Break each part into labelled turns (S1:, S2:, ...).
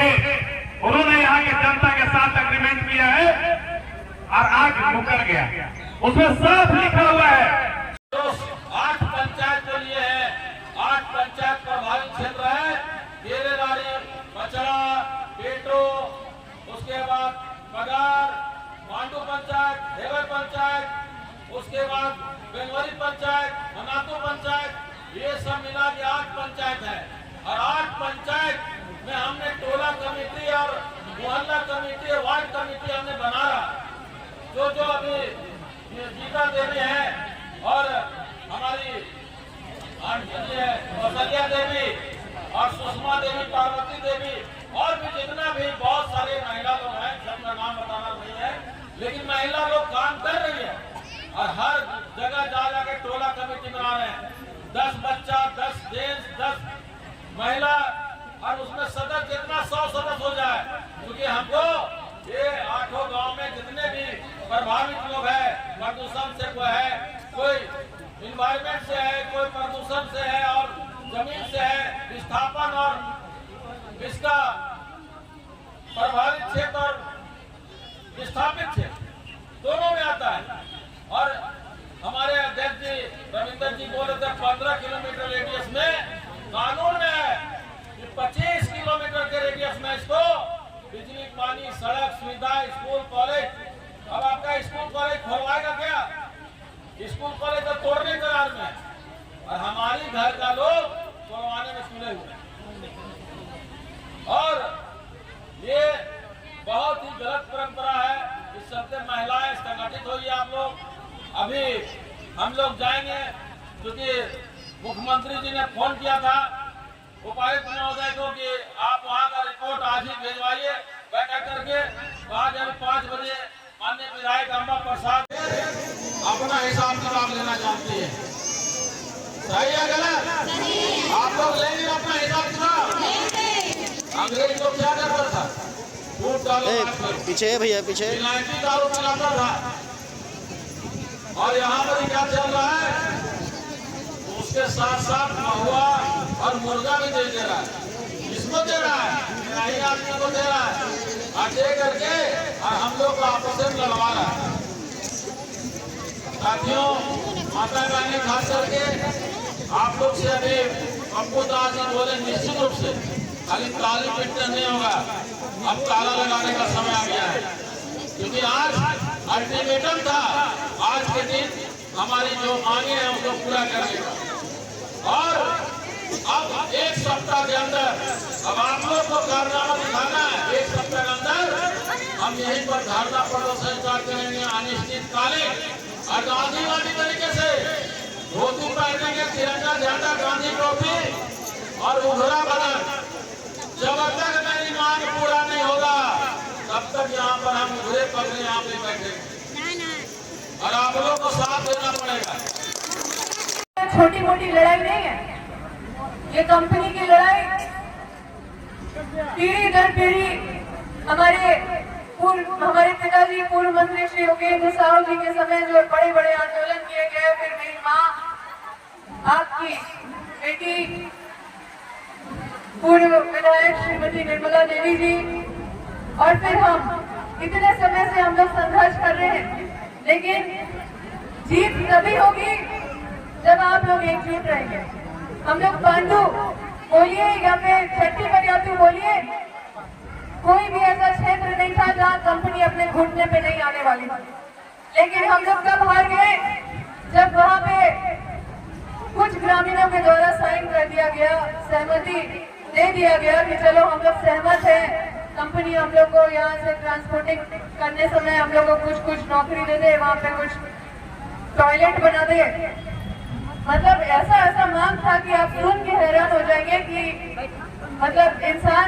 S1: थे उन्होंने यहाँ की जनता के साथ एग्रीमेंट किया है और आज मुकर गया। उसमें साफ लिखा हुआ है
S2: 8 पंचायत के लिए है, 8 पंचायत प्रभावित क्षेत्र है, केरेलारी, बचड़ा, पेटो, उसके बाद बगार, मांडू पंचायत, देवर पंचायत, उसके बाद बेंगवरी पंचायत, मनातू पंचायत, ये सब मिला के 8 पंचायत है। और 8 पंचायत में हमने टोला कमेटी और मोहल्ला कमेटी और वार्ड कमेटी हमने बनाया। जो अभी गीता देवी है और हमारी कौशल्या देवी और सुषमा देवी, पार्वती देवी और भी जितना भी बहुत सारे महिला लोग हैं, सबका नाम बताना नहीं है, लेकिन महिला लोग काम कर रही है और हर जगह जा जाके टोला कमेटी बना रहे हैं। 10 बच्चा, 10 जेंट्स, 10 महिला और उसमें सदस्य जितना 100 सदस्य हो जाए, क्योंकि हमको ये 8 गांव में जितने भी प्रभावित लोग हैं, प्रदूषण से कोई है, कोई इन्वायरमेंट से है, कोई प्रदूषण से है और जमीन से है, विस्थापन और इसका प्रभावित क्षेत्र और विस्थापित क्षेत्र दोनों में आता है। और हमारे अध्यक्ष जी रविंद्र जी बोल रहे थे 15 किलोमीटर रेडियस में कानून में है कि 25 किलोमीटर के रेडियस में इसको बिजली, पानी, सड़क सुविधा, स्कूल, कॉलेज। अब आपका स्कूल कॉलेज खोलवाएगा क्या? स्कूल कॉलेज तो तोड़ने करार में और हमारी घर का लोग तोड़वाने में तुले हुए। और ये बहुत ही गलत परंपरा है। इस सबसे महिलाएं संगठित होइए आप लोग। अभी हम लोग जाएंगे क्योंकि मुख्यमंत्री जी ने फोन किया था उपायुक्त महोदय को कि आप वहां का रिपोर्ट आज ही भेजवाइए बैठक करके। आज 5 बजे माननीय विधायक अम्बा प्रसाद अपना हिसाब किताब लेना चाहती है। सही है गलत? आप लोग लेंगे अपना हिसाब किताब? अंग्रेज लोग क्या करता था? दूध डालो
S3: पीछे है भैया, पीछे
S2: इलायची दारू पिलाता था। और यहाँ पर क्या चल रहा है? उसके साथ साथ महुआ और मुर्गा भी दे रहा है। किसको दे रहा है? नहीं आदमी को दे रहा है और दे करके और हम लोग को आपस में लड़वा रहा है। साथियों, माता रानी खास करके आप लोग से अभी पप्पू दास जी बोले निश्चित रूप से खाली ताली पीटने नहीं होगा, अब ताला लगाने का समय आ गया है। क्योंकि आज अल्टीमेटम था, आज के दिन हमारी जो मांगे हैं उसको पूरा करेगा। और अब 1 सप्ताह के अंदर अब आप लोग को कारनामा दिखाना है। 1 सप्ताह के अंदर हम यहीं पर धरना प्रदर्शन करेंगे अनिश्चितकालीन और गांधीवादी तरीके से धोती पहनेंगे, तिरंगा झंडा, गांधी टोपी और उघरा बदन। जब तक मेरी मांग पूरा नहीं होगा तब तक यहाँ पर हम उघरे पगड़े यहाँ पे बैठेंगे और आप लोग को साथ देना पड़ेगा।
S4: छोटी मोटी लड़ाई नहीं है, ये कंपनी की लड़ाई पीढ़ी दर पीढ़ी हमारे पिताजी पूर्व मंत्री श्री योगेंद्र साहू जी के समय जो बड़े बड़े आंदोलन किए गए, फिर मेरी माँ, आपकी बेटी पूर्व विधायक श्रीमती निर्मला देवी जी और फिर हम इतने समय से हम लोग संघर्ष कर रहे हैं। लेकिन जीत तभी होगी जब आप लोग एकजुट रहेंगे। हम लोग पांडु बोलिए या फिर छठी बरियातू बोलिए, कोई भी ऐसा क्षेत्र नहीं था जहाँ कंपनी अपने घुटने पे नहीं आने वाली थी। लेकिन हम लोग कब हार गए? जब वहाँ पे कुछ ग्रामीणों के द्वारा साइन कर दिया गया, सहमति दे दिया गया कि चलो हम लोग सहमत हैं, कंपनी हम लोग को यहाँ से ट्रांसपोर्टिंग करने समय हम लोग को कुछ नौकरी दे दे, वहाँ पे कुछ टॉयलेट बना दे। मतलब ऐसा मांग था कि आप सुन के हैरान हो जाएंगे कि मतलब इंसान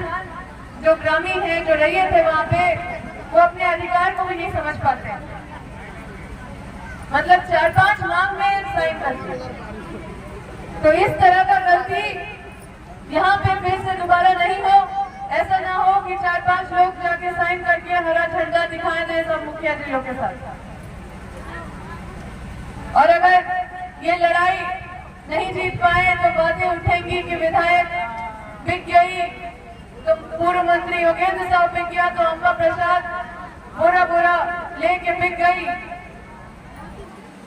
S4: जो ग्रामीण है, जो रैयत है वहाँ पे, वो अपने अधिकार को भी नहीं समझ पाते। मतलब 4-5 मांग में साइन कर दिया। तो इस तरह का गलती यहाँ पे फिर से दोबारा नहीं हो। ऐसा ना हो कि 4-5 लोग जाके साइन करके हरा झंडा दिखाए दे सब मुखिया जी लोग के साथ। और अगर ये लड़ाई नहीं जीत पाए तो बातें उठेंगी कि विधायक बिक गई, तो पूर्व मंत्री योगेंद्र साहब पे किया तो अम्बा प्रसाद बोरा लेके बिक गई,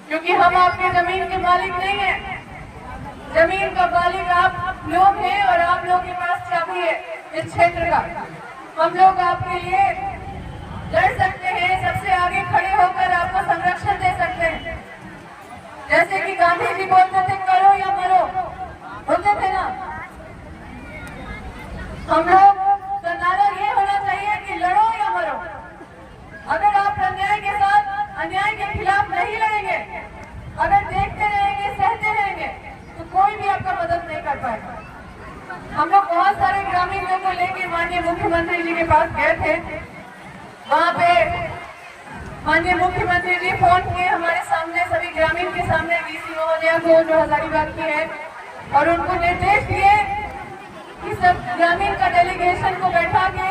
S4: क्योंकि हम आपके जमीन के मालिक नहीं हैं। जमीन का मालिक आप लोग हैं और आप लोग के पास चाबी है इस क्षेत्र का। हम लोग आपके लिए लड़ सकते हैं, सबसे आगे खड़े होकर आपको संरक्षण दे सकते हैं। जैसे कि गांधी जी बोलते थे करो या मरो, बोलते थे ना, हम लोग का नारा ये होना चाहिए कि लड़ो या मरो। अगर आप अन्याय के साथ अन्याय के खिलाफ नहीं लड़ेंगे, अगर देखते रहेंगे, सहते रहेंगे, तो कोई भी आपका मदद नहीं कर पाएगा। हम लोग बहुत सारे ग्रामीणों को लेके माननीय मुख्यमंत्री जी के पास गए थे। वहाँ पे माननीय मुख्यमंत्री जी फोन किए हमारे सामने, सभी ग्रामीण के सामने, डीसी महोदया को जो हजारीबाग की है, और उनको निर्देश दिए कि सब ग्रामीण का डेलीगेशन को बैठा के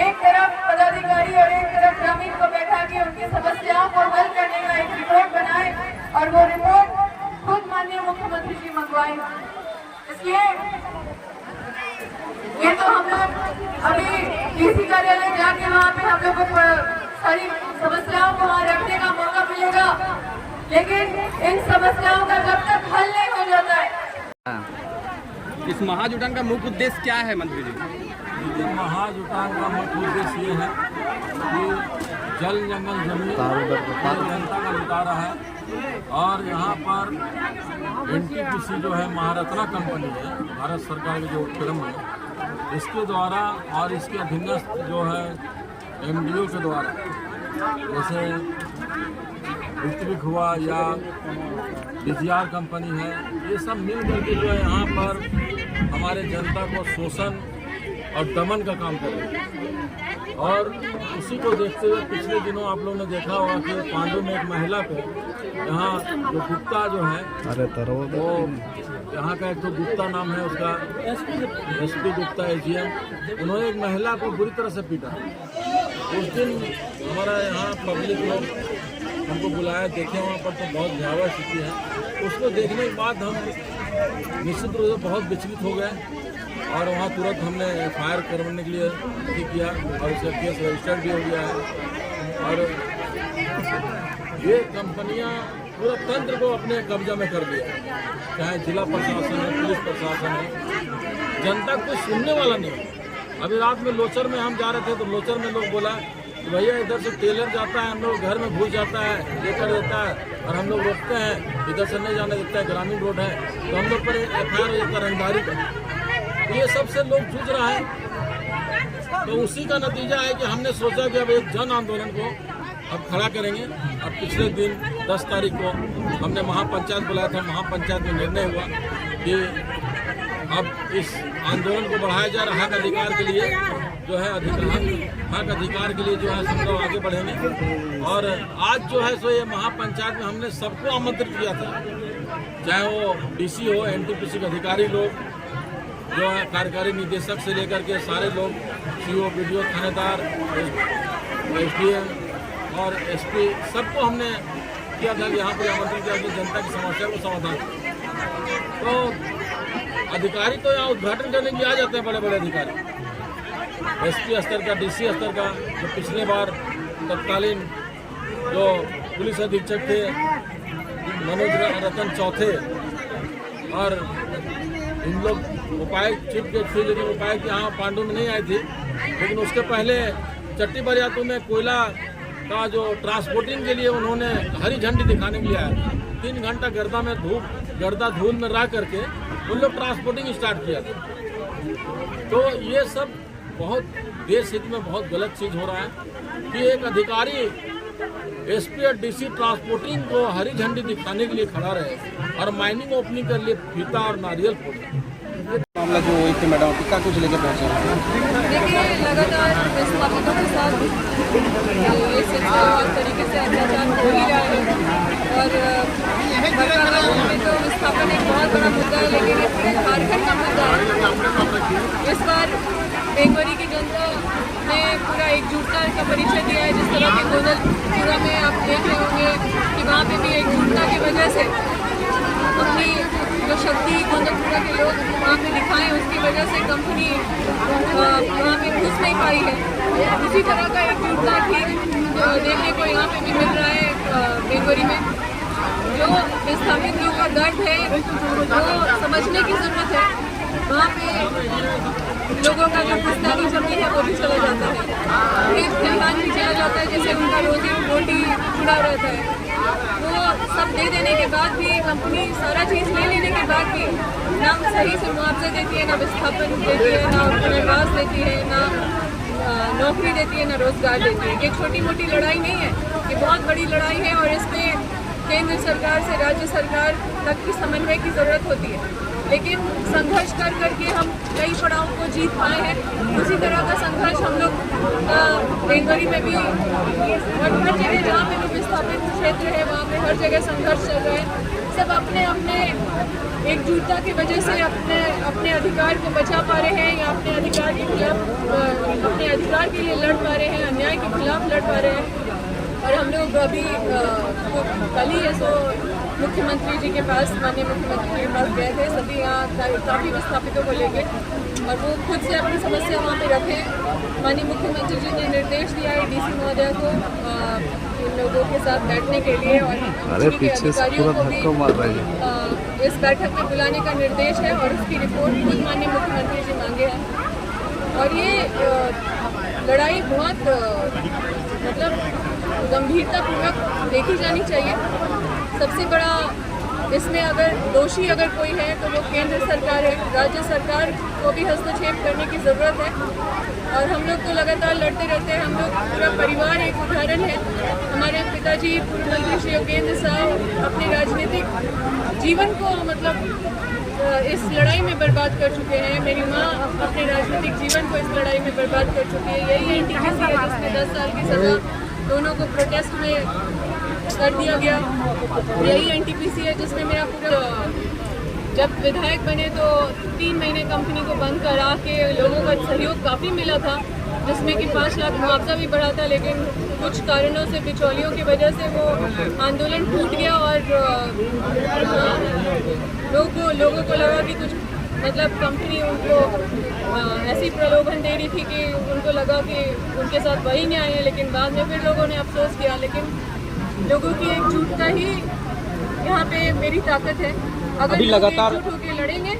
S4: एक तरफ पदाधिकारी और एक तरफ ग्रामीण को बैठा के उनकी समस्याओं को हल करने का एक रिपोर्ट बनाए, और वो रिपोर्ट खुद माननीय मुख्यमंत्री जी मंगवाए। इसलिए ये तो हम लोग अभी डीसी कार्यालय जाके वहाँ पे हम लोग को सारी समस्याओं को वहाँ रखने का मौका मिलेगा, लेकिन इन समस्याओं का जब तक हल नहीं हो जाता है।
S3: इस महाजुटान का मुख्य उद्देश्य क्या है मंत्री जी?
S5: महाजुटान का मुख्य उद्देश्य ये है कि जल जंगल जमीन जनता का लुटारा है, और यहाँ पर NTPC जो है महारत्ना कंपनी है, भारत सरकार की जो उपक्रम है, इसके द्वारा और इसके अधीनस्थ जो है MDO के द्वारा, जैसे ऋत्विक हुआ या DGR कंपनी है, ये सब मिल करके जो है यहाँ पर हमारे जनता को शोषण और दमन का काम करेंगे। और उसी को देखते हुए पिछले दिनों आप लोगों ने देखा होगा कि पांडु में एक महिला को यहाँ जो गुप्ता जो है वो यहाँ का एक तो गुप्ता नाम है उसका, SP गुप्ता AGM, उन्होंने एक महिला को बुरी तरह से पीटा। उस दिन हमारा यहाँ पब्लिक लोग हमको बुलाया, देखे वहाँ पर तो बहुत भयावह स्थिति है। उसको देखने के बाद हम निश्चित रूप से बहुत विचलित हो गए, और वहाँ तुरंत हमने FIR करवाने के लिए किया, और उसका केस रजिस्टर्ड भी हो गया है। और ये कंपनियाँ पूरा तंत्र को अपने कब्जा में कर लिया, चाहे जिला प्रशासन है, पुलिस प्रशासन है, जनता को सुनने वाला नहीं। अभी रात में लोचर में हम जा रहे थे तो लोचर में लोग बोला कि भैया इधर से टेलर जाता है, हम लोग घर में घुस जाता है, लेकर देता है, और हम लोग रोकते हैं, इधर से नहीं जाने देता है, ग्रामीण रोड है, तो हम लोग पर FIR हो जाता है रंगदारी का। ये सबसे लोग जूझ रहा है, तो उसी का नतीजा है कि हमने सोचा कि अब एक जन आंदोलन को अब खड़ा करेंगे। अब पिछले दिन 10 तारीख को हमने महापंचायत बुलाया था, महापंचायत में निर्णय हुआ कि अब इस आंदोलन को बढ़ाया जाए, हक अधिकार के लिए जो है हक अधिकार के लिए जो है सब लोग आगे बढ़ेंगे। और आज जो है सो ये महापंचायत में हमने सबको आमंत्रित किया था, चाहे वो DC हो, NTPC के अधिकारी लोग जो है, कार्यकारी निदेशक से लेकर के सारे लोग, CO, BDO, थानेदार, SDM और SP, सबको हमने किया था कि यहाँ पर आमंत्रण किया कि जनता की समस्या को समाधान। तो अधिकारी तो यहाँ उद्घाटन करने के लिए आ जाते हैं, बड़े बड़े अधिकारी, SP स्तर का, DC स्तर का, जो पिछले बार तत्कालीन जो पुलिस अधीक्षक थे मनोज रतन चौथे, और इन लोग उपायुक्त चीफ गेस्ट थे, लेकिन उपायुक्त यहाँ पांडु में नहीं आए थे। लेकिन उसके पहले चट्टी बरियातू में कोयला का जो ट्रांसपोर्टिंग के लिए उन्होंने हरी झंडी दिखाने के लिए आया, 3 घंटा गर्दा धूल में रह करके उन लोग ट्रांसपोर्टिंग स्टार्ट किया था। तो ये सब बहुत देश हित में बहुत गलत चीज़ हो रहा है कि एक अधिकारी SP और DC ट्रांसपोर्टिंग को हरी झंडी दिखाने के लिए खड़ा रहे और माइनिंग ओपनिंग के लिए फीता और नारियल फोड़े।
S3: मामला जो हुई थी मैडम, क्या कुछ लेके पहुँचे?
S4: देखिए, लगातार विस्थापितों के साथ ये सिलसिला और तरीके से अत्याचार हो ही रहा है, और वर्तमान में तो विस्थापन एक बहुत बड़ा मुद्दा है, लेकिन ये पूरे झारखंड का मुद्दा है। इस बार बेंगोरी की जनता ने पूरा एकजुटता का परिचय दिया है। जिस तरह के गोदलपुरा में आप देख रहे होंगे कि वहाँ पे भी एकजुटता की वजह से अपनी जो शक्ति गोंदपुरा के लोग वहाँ पे दिखाएं, उसकी वजह से कंपनी वहाँ पे घुस नहीं पाई है। इसी तरह का एक जुटना ठीक देखने को यहाँ पे भी मिल रहा है बेंगोरी में। जो विस्थापित लोगों का दर्द है वो समझने की ज़रूरत है। वहाँ पे लोगों का जो पुश्तैनी ज़मीन है वो भी चला जाता है, खेत खलिहान भी चला जाता है, जैसे उनका रोटी छुड़ा रहता है। वो सब दे देने के बाद भी कंपनी सारा चीज़ ले लेने के बाद भी ना सही से मुआवजा देती है, ना विस्थापन देती है, ना पुनर्वास देती है, ना नौकरी देती है, ना रोजगार देती है। ये छोटी मोटी लड़ाई नहीं है, ये बहुत बड़ी लड़ाई है और इसमें केंद्र सरकार से राज्य सरकार तक की समन्वय की ज़रूरत होती है। लेकिन संघर्ष कर करके हम कई पड़ाव को जीत पाए हैं। उसी तरह का संघर्ष हम लोग बेंगोरी में भी और हर जगह जहाँ पे भी विस्थापित क्षेत्र है वहाँ पे हर जगह संघर्ष चल रहा है। सब अपने अपने एकजुटता की वजह से अपने अधिकार को बचा पा रहे हैं या अपने अधिकार के खिलाफ अपने अधिकार के लिए लड़ पा रहे हैं, अन्याय के खिलाफ लड़ पा रहे हैं। और हम लोग अभी कल ही ऐसो मुख्यमंत्री जी के पास, माननीय मुख्यमंत्री जी के पास गए थे, सभी यहाँ काफ़ी विस्थापितों को लेके, और वो खुद से अपनी समस्या वहाँ पे रखें। माननीय मुख्यमंत्री जी ने निर्देश दिया है डीसी महोदय को इन लोगों के साथ बैठने के लिए और के अधिकारियों को भी इस बैठक में बुलाने का निर्देश है और उसकी रिपोर्ट खुद माननीय मुख्यमंत्री जी मांगे हैं। और ये लड़ाई बहुत मतलब गंभीरतापूर्वक देखी जानी चाहिए। सबसे बड़ा इसमें अगर दोषी अगर कोई है तो वो केंद्र सरकार है, राज्य सरकार को भी हस्तक्षेप करने की ज़रूरत है। और हम लोग तो लगातार लड़ते रहते हैं, हम लोग पूरा परिवार एक उदाहरण है। हमारे पिताजी पूर्व मंत्री श्री योगेंद्र साहब अपने राजनीतिक जीवन को मतलब इस लड़ाई में बर्बाद कर चुके हैं। मेरी माँ अपने राजनीतिक जीवन को इस लड़ाई में बर्बाद कर चुकी है। यही एनटीपीसी है जिसमें 10 साल की सज़ा दोनों को प्रोटेस्ट में कर दिया गया। यही एनटीपीसी है जिसमें मेरा पूरा जब विधायक बने तो 3 महीने कंपनी को बंद करा के लोगों का सहयोग काफ़ी मिला था, जिसमें कि 5 लाख मुआवजा भी बढ़ा था। लेकिन कुछ कारणों से बिचौलियों की वजह से वो आंदोलन टूट गया और लोगों को लगा कि कुछ मतलब कंपनी उनको ऐसी प्रलोभन दे रही थी कि उनको लगा कि उनके साथ वही न्याय है। लेकिन बाद में फिर लोगों ने अफसोस किया। लेकिन लोगों की एकजुटता ही यहाँ पे मेरी ताकत है। अगर लगातार एकजुट होकर लड़ेंगे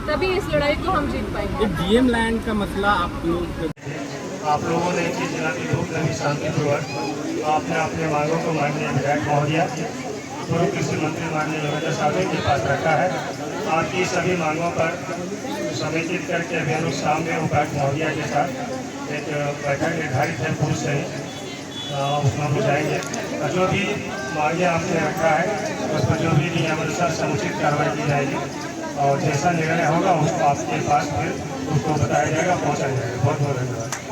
S4: तभी इस लड़ाई को हम जीत पाएंगे।
S3: जीएम लैंड का मसला आप
S1: लोगों ने इस जिला की लोक नवी शांतिपूर्वक आपने अपने मांगों को माननीय विधायक महोदया पूर्व कृषि मंत्री माननीय योगेंद्र साहब के पास रखा है। आपकी सभी मांगों पर समेकित करके अभी हम लोग शाम में उपायुक्त महोदया के साथ एक बैठक निर्धारित है पूर्व से ही, उसमें हम जाएंगे। जो भी मांगे आपने रखा है उस पर जो भी नियमानुसार समुचित कार्रवाई की जाएगी और जैसा निर्णय होगा उसको आपके पास फिर उसको बताया जाएगा, पहुँचाया जाएगा। बहुत बहुत धन्यवाद।